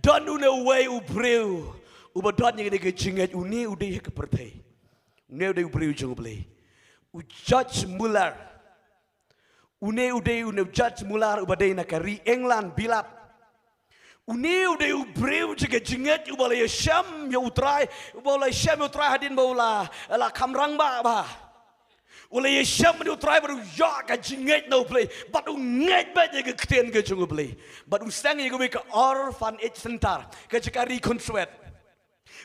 Don une way u breu. U badon yang ke jingat uni udah ke pertai. Uni udah u breu jong beli. U Judge Muller. Uni udah Judge Muller u badai nak ri England bilap. Uni udah u breu juga jingat u balai Syam ya utrai. U balai Syam ya utrai hadin baula la kamrang ba. Oleh Syam ni utrai baru ya ka jingat no play. But u ngat ba je ke keten ke jong play. But u sang ye ke orphanage center ke jekari konsuet.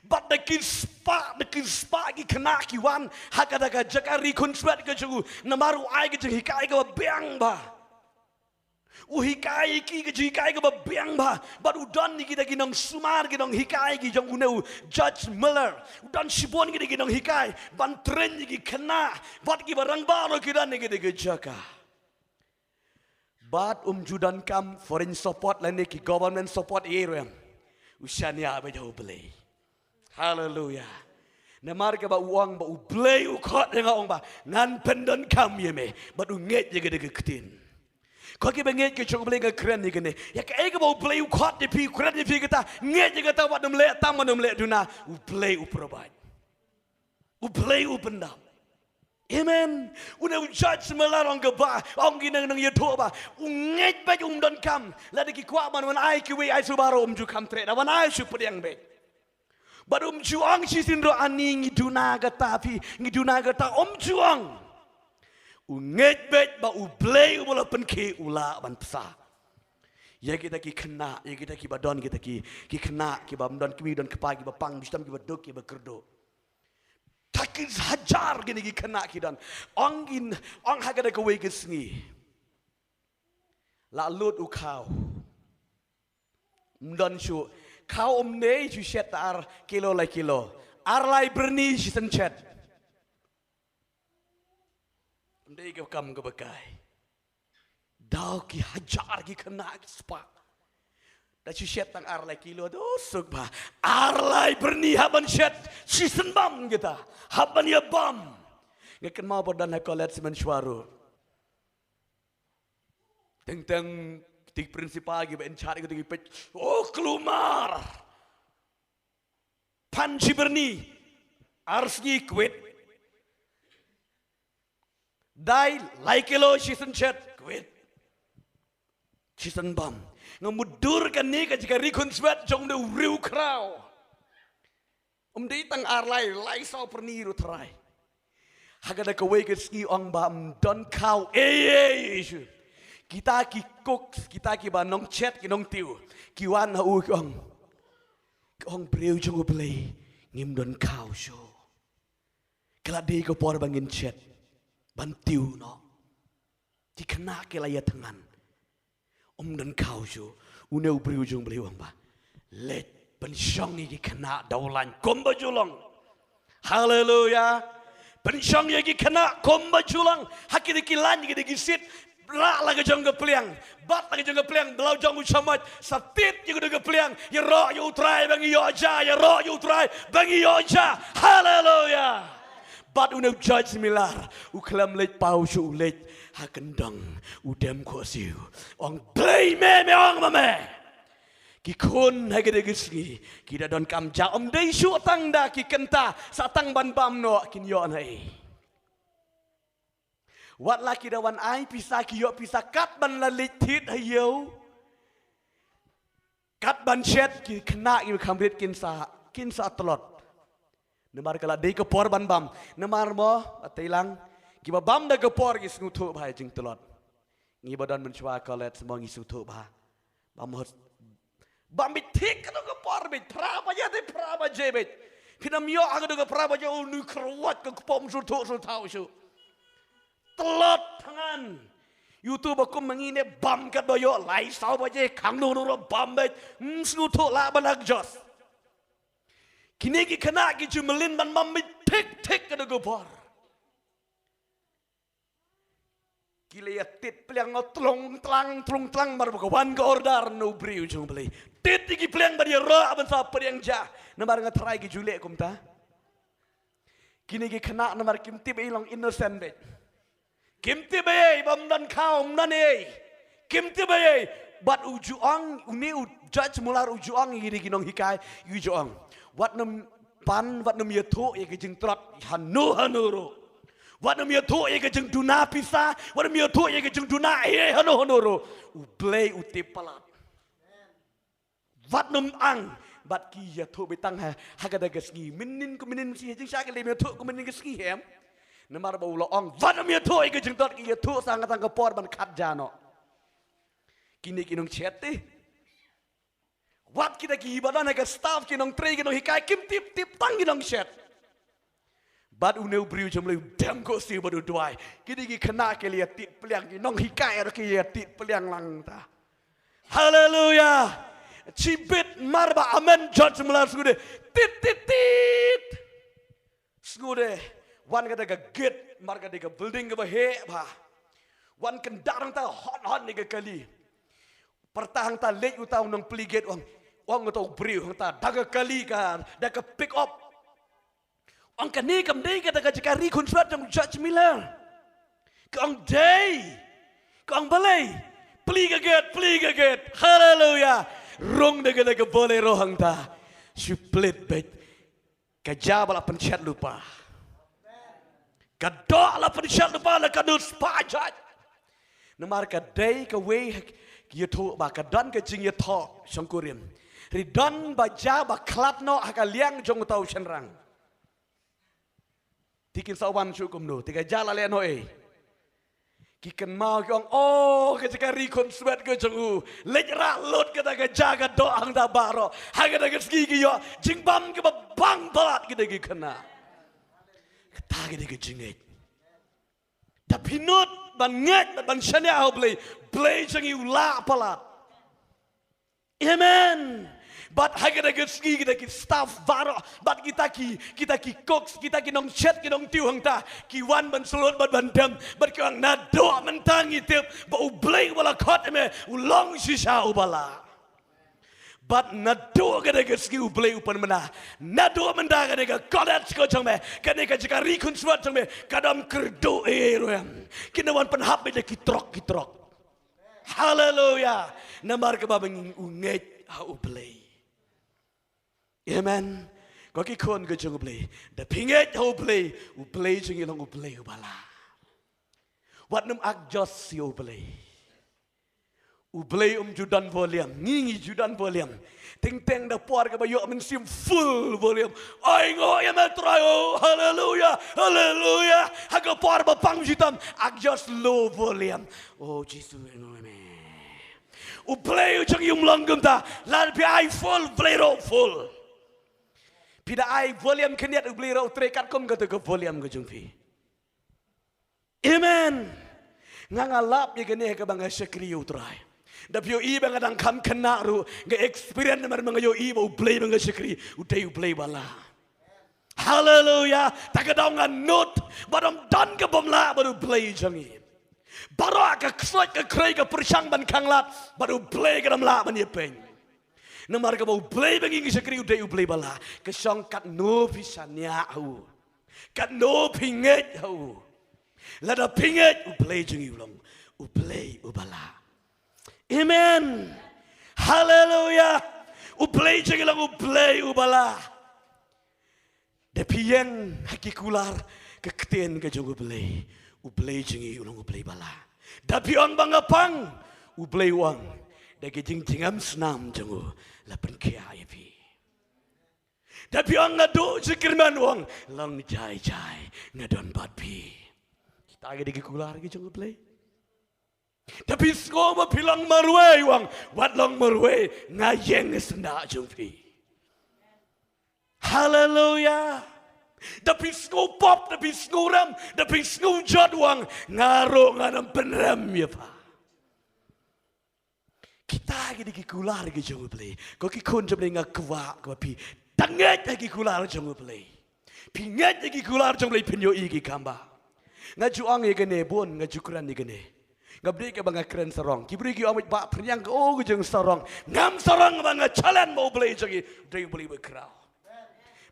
But the spa ki kena ki wan hakada ka jekari konsuet ke jong namaru ai ke hikai ke biang ba. U hikai ki ke hikai ke biang ba. But u don ni kita ginong sumar ginong hikai ki jong uneu Judge Muller. U don sibon kita ginong hikai ban tren ki kena. But ki barang baru kita ni kita ke jaka. But judan kam foreign support lain ki government support area. Usianya apa jauh beli. Hallelujah. Namar ke ba uang ba u beli u kot dengan orang ba ngan pendon kam ye me. But u nget je kita ke ketin. Kau kita nget ke cakap boleh ke keren ni kene. Ya ke ega bau play u kot di pi keren di pi kita nget je kita buat nomlek tam nomlek duna u play u provide. U play u pendam. Amen. Una judge melarang ke ba ong ki nang yeto ba. U nget ba don kam. La de ki kwa man wan ai ki we ai subaro ju kam tre. Da wan ai su pediang be. Baru juang si sindro ani ngiduna kata pi ngiduna kata juang. Unget bet ba u play u bola penke ula ban psa. Ya kita ki kena, ya kita ki badon kita ki kena ki ba mdon ki don kepa ki ba pang bistam ki ba dok ki ba kerdo. Takis hajar gini ki kena ki don. Ong hagada ke we ke sngi. La lut u kau. Mdon shu kau ne ju shet ar kilo la kilo. Ar lai berni si senchet. Ndai ke kam ke bekai. Dau ki hajar ki kena ki spa. Da si shet tang ar lai kilo tu suk ba. Ar lai berni haban shet season bam kita. Haban ya bam. Ngaken mau bodan ha kolet semen suaru. Teng tik prinsipal ki ben chat ki pet. Oh kelumar. Panci berni. Arsni kwet. Dai lai kilo season chat kwet. Season bam. Ngamudur kan ni ka jika rikun sweat jong de riu krau. Di tang ar lai sau perni ru trai. Hagada ka we ke ski ong bam don kau isu. Kita ki cook, kita ki ba nong chat ki nong tiu. Ki wan ha u ong breu jong play ngim don kau show. Kala de ko por bangin chat. Bantiu no. Di kena ke laya tangan. Dan kau show. Une u breu jong play wang ba. Let pensyong ni ki kena daulan komba julong. Hallelujah. Pensyong ni ki kena komba julong. Hakiki ki lan ki sit. Rak lagi jong ke peliang, bat lagi jong ke peliang, belau jong ucamat, satit yang udah ke peliang, ya roh ya utrai bagi ya aja, ya roh ya utrai bagi ya aja, haleluya. Bat una judge milar, uklam lej pau su lej hakendang, udem kuasiu, ong play me ong mame. Kikun hagade gisgi, kita don kam ja om dei su tang da ki kenta, satang ban bam no kin yo nai. Wat laki dawan ai pisah kiyo pisah kat ban lalit tit hayo. Kat ban chet ki kena ki kambrit kinsa telot. Nemar kala dei kepor ban bam. Nemar mo atilang ki ba bam da kepor ki snutu bhai jing telot. Ngi badan menchwa kolet semong ki sutu bha. Bam hot bam bit tik ka kepor bit praba ya de praba je bit. Kinam yo aga de praba je nu krwat ka pom sutu su tau su. Telot tangan. YouTube aku mengine bam kat boyo lai sau baje kang nu bam bet snutu la banak jos. Kini ki kena ki jumelin ban bam tik kada gopar. Kile ya tit peliang tlong tlang bar bakawan ke order no briu jung beli. Tit ki peliang bar ya ra ban sa peliang ja. Namar ngatrai ki jule kumta. Kini ki kena namar kim tib ilang innocent bet. Kim ti bay bam dan kau nan ei. Kim ti bay but ujuang uni judge mular ujuang gini ginong hikai ujuang wat nam pan wat nam yatho ye ke jing trot hanuro wat nam yatho ye ke jing duna pisa wat nam yatho ye ke jing duna ye hanuro u play u tipalat wat nam ang bat ki yatho betang ha kada gasgi minin ko minin si jing sa ke le yatho ko minin gasgi hem namar ba ulo ong wat nam yatho ye ke jing trot ki yatho sang katang ka por ban khat jano kini kinong chete wat kita ki ibadah naga staff kinong tray kinong hikai kim tip tip tang kinong chat bad uneu briu jomle dam ko si badu duai kini ki kena ke liat tit peliang kinong hikai ro ki liat tit peliang lang ta haleluya cibit marba amen judge mular sude tit tit tit sude wan kata ga gate marga de ga building ga he ba wan kendarang ta hot ni ga kali pertahang ta lek utau nang pliget wang utau briu hang ta daga kali kan daga pick up ang kani kam dei ka daga jikari kun suat jam judge miller kang dei kang balai pliga get haleluya rong daga bolero hang ta split bet kajabala pencet lupa kadok la pencet lupa la kadus pajat namar ka dei ka we yatho ba kadan ke jing yatho sangkurim ridan baja ba klatno akaliang jong tau chenrang tikin sawan syukum no tiga jala le no kiken mau kyong ke jikari kon swet ke jongu lejra lot ke daga jaga do ang da baro haga daga ski ki yo jingbam ke bang balat ke daga kena ta ke daga jinget tapi not ban nget ban shania ho play jang you la palat amen but haga daga ski kita ki staff baro but kita ki cooks kita ki nong chat ki nong tiu hang ta ki wan ban slot ban dam but ki ang na do man tangi tip ba u play wala khot me u long shisha u bala but na do ga daga ski u play upan mana na do man da ga daga college ko jang me ka ne ka jika ri kun swat jang me kadam kerdo ro yam kinawan pan hap me ki trok haleluya namar ka babang unget ha u play amen ko ki kon ga jang u play da pinget ha u play jang ilong u play u bala wat num ak jos si u play judan volume ngingi judan volume ting teng da por ka bayo men sim full volume ai ngo ya metroyo hallelujah haga por ba pang jitam ak just low volume oh jesus no me u play jang yum langgam ta la pi ai full play ro full pida ai volume keniat u play ro trekat kom ka to volume ka jung pi amen ngangalap ye gene ka bang sekri utrai da pio i bang adang kam kena ru ga experience mar mang yo i bo play bang sekri utai u play bala hallelujah takadong an not badam dan ka bomla baru play jangi baru ka ksot ka krei ka persang ban kanglat baru play ka la ban ye pen namar ka bo play bang ngi sekri utai u play bala ka song kat no pisanya hu kat no pinget hu lada pinget u play jangi ulong u play u bala amen hallelujah u play jangi lang u play u bala de pieng hakikular ke keten ke jong u play jangi ulong u play bala da piong bangapang u play wang de ke jing jingam snam jangu la pen kia pi da piong ngadu sikirman wang long jai ngadon bat pi kita ge de kular ge jong u play tapi skoma pilang marwe wang wat long marwe ngayeng senda jumpi hallelujah tapi sko pop tapi sko ram tapi sko jod wang ngaro nganam penram ya pa kita gidi kular ge jong play ko ki kon jom ngakwa ko pi tanget gi kular jong play pinget gi kular jong play pinyo i gi kamba ngaju ang ye gene bon ngaju kuran ni gene ngabri ke banga keren sarong kibri ki amit ba pryang ko jeng sarong ngam sarong banga chalan mo play jagi dei beli bekrau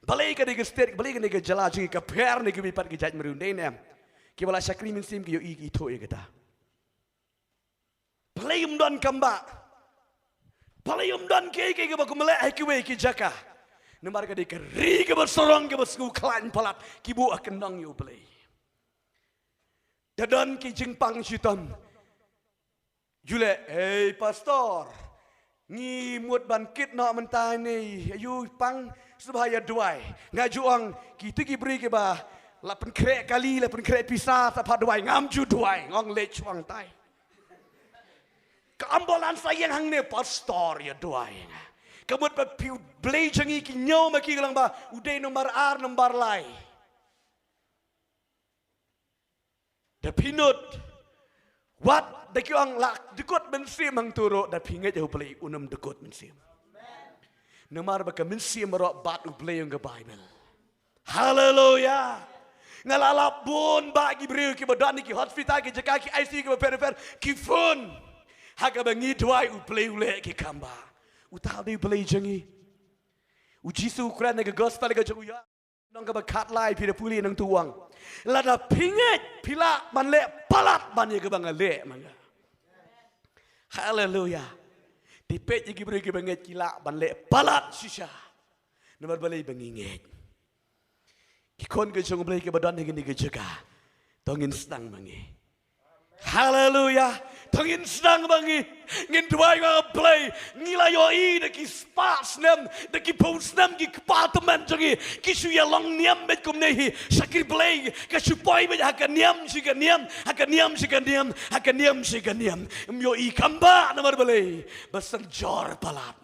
balai ke de state balai ke jala jagi ka per ni ki pat ki jaj meru nei nem ki bala sakri min sim ki yo i to e kata play don kamba Palayom dan ke bakumele ai kiwe ki jaka. Nemar ka de keri ke bersorong ke besku klan palat kibu akan nang yu play. Dadan ki jingpang syaitan. Jule, hey pastor. Ni muat bangkit nak mentai ni. Ayu pang sebaya duai. Ngajuang kita ki beri ke bah. Lapan krek kali, lapan krek pisah apa duai ngam ju duai ngong lech wang tai. Keambolan sayang hang ne pastor ya duai. Kemut ba piu blay jangi ki nyau maki lang ba udai nomor ar nomor lai. Da pinut wat da kiang lak dekut mensim hang turo da pingat jau blay unam dekut mensim. Nomor ba ka mensim ro bat u blay yang ke Bible. Hallelujah. Ngalalap bun bagi beriu ki badan ki hospital ki jaka ki ICU ki perifer ki phone haga bangi duai u play ule ki kamba utau di play jangi u Jisu Ukraine ke gospel ke jangu ya nang ka bakat lai pi de puli nang tuang lada pinget pila man le palat man ye ke bang le manga hallelujah di pet ki beriu ki banget kila man le palat sisa nomor balai banginget Kikon ke jong blay ke badan hingin ke jaga. Tongin senang bangi. Hallelujah. Tongin senang bangi. Ngin duai nga blay. Ngila yoi de ki spas nem. De ki pos nem ki apartment jangi. Ki suya long niam bet kum nehi. Sakir blay. Ka supoi bet haka niam si ka niam. Haka niam si ka niam. Haka niam si ka niam. Yoi kamba namar blay. Basan jor palat.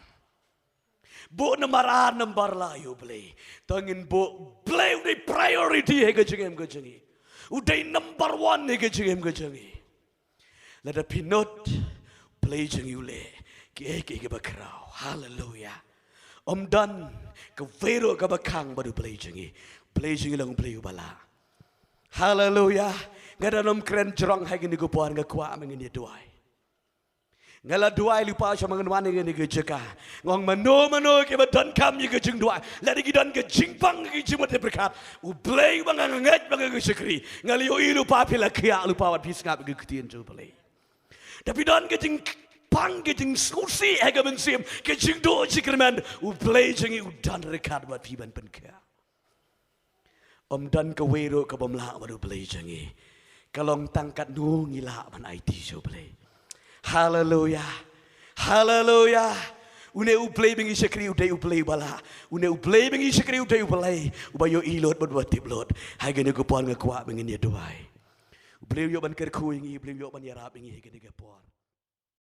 Bu namaran nambar layu play. Tangin bu play udah priority hega jengem ke jengi. Udah number one hega jengem ke jengi. Lada pinot play jengi ule. Ke bakrau. Hallelujah. Om dan ke vero ke bakang baru play jengi. Play jengi lang play ubala. Hallelujah. Ngada nom keren jerong hega ni gupuan ke kuat mengini duai. Ngala duai lupa sama ngan ni ke jeka. Ngong mano ke badan kami ke jeng duai. Lari gidan ke jingpang ke jimat berkat. Ublay bang ngat bang ke sekri. Ngali yo lupa pila kia lupa wat bis ngap ke ketien tu play. Tapi dan ke jingpang ke jeng susi hega mensim ke jeng do jikerman. Ublay jengi udan rekat wat piban penka. Om dan ke wero ke bomla baru play jengi. Kalong tangkat nu ngila man IT so play. Hallelujah. Hallelujah. Une uplay bengi sekri uday uplay bala. Une uplay bengi sekri uday uplay. Ubayo ilot berbuat tiblot. Hai gene ko puan ngakwa bengi dia doai. Uplay yo ban kerku ingi, uplay yo ban yarap ingi gene ke puan.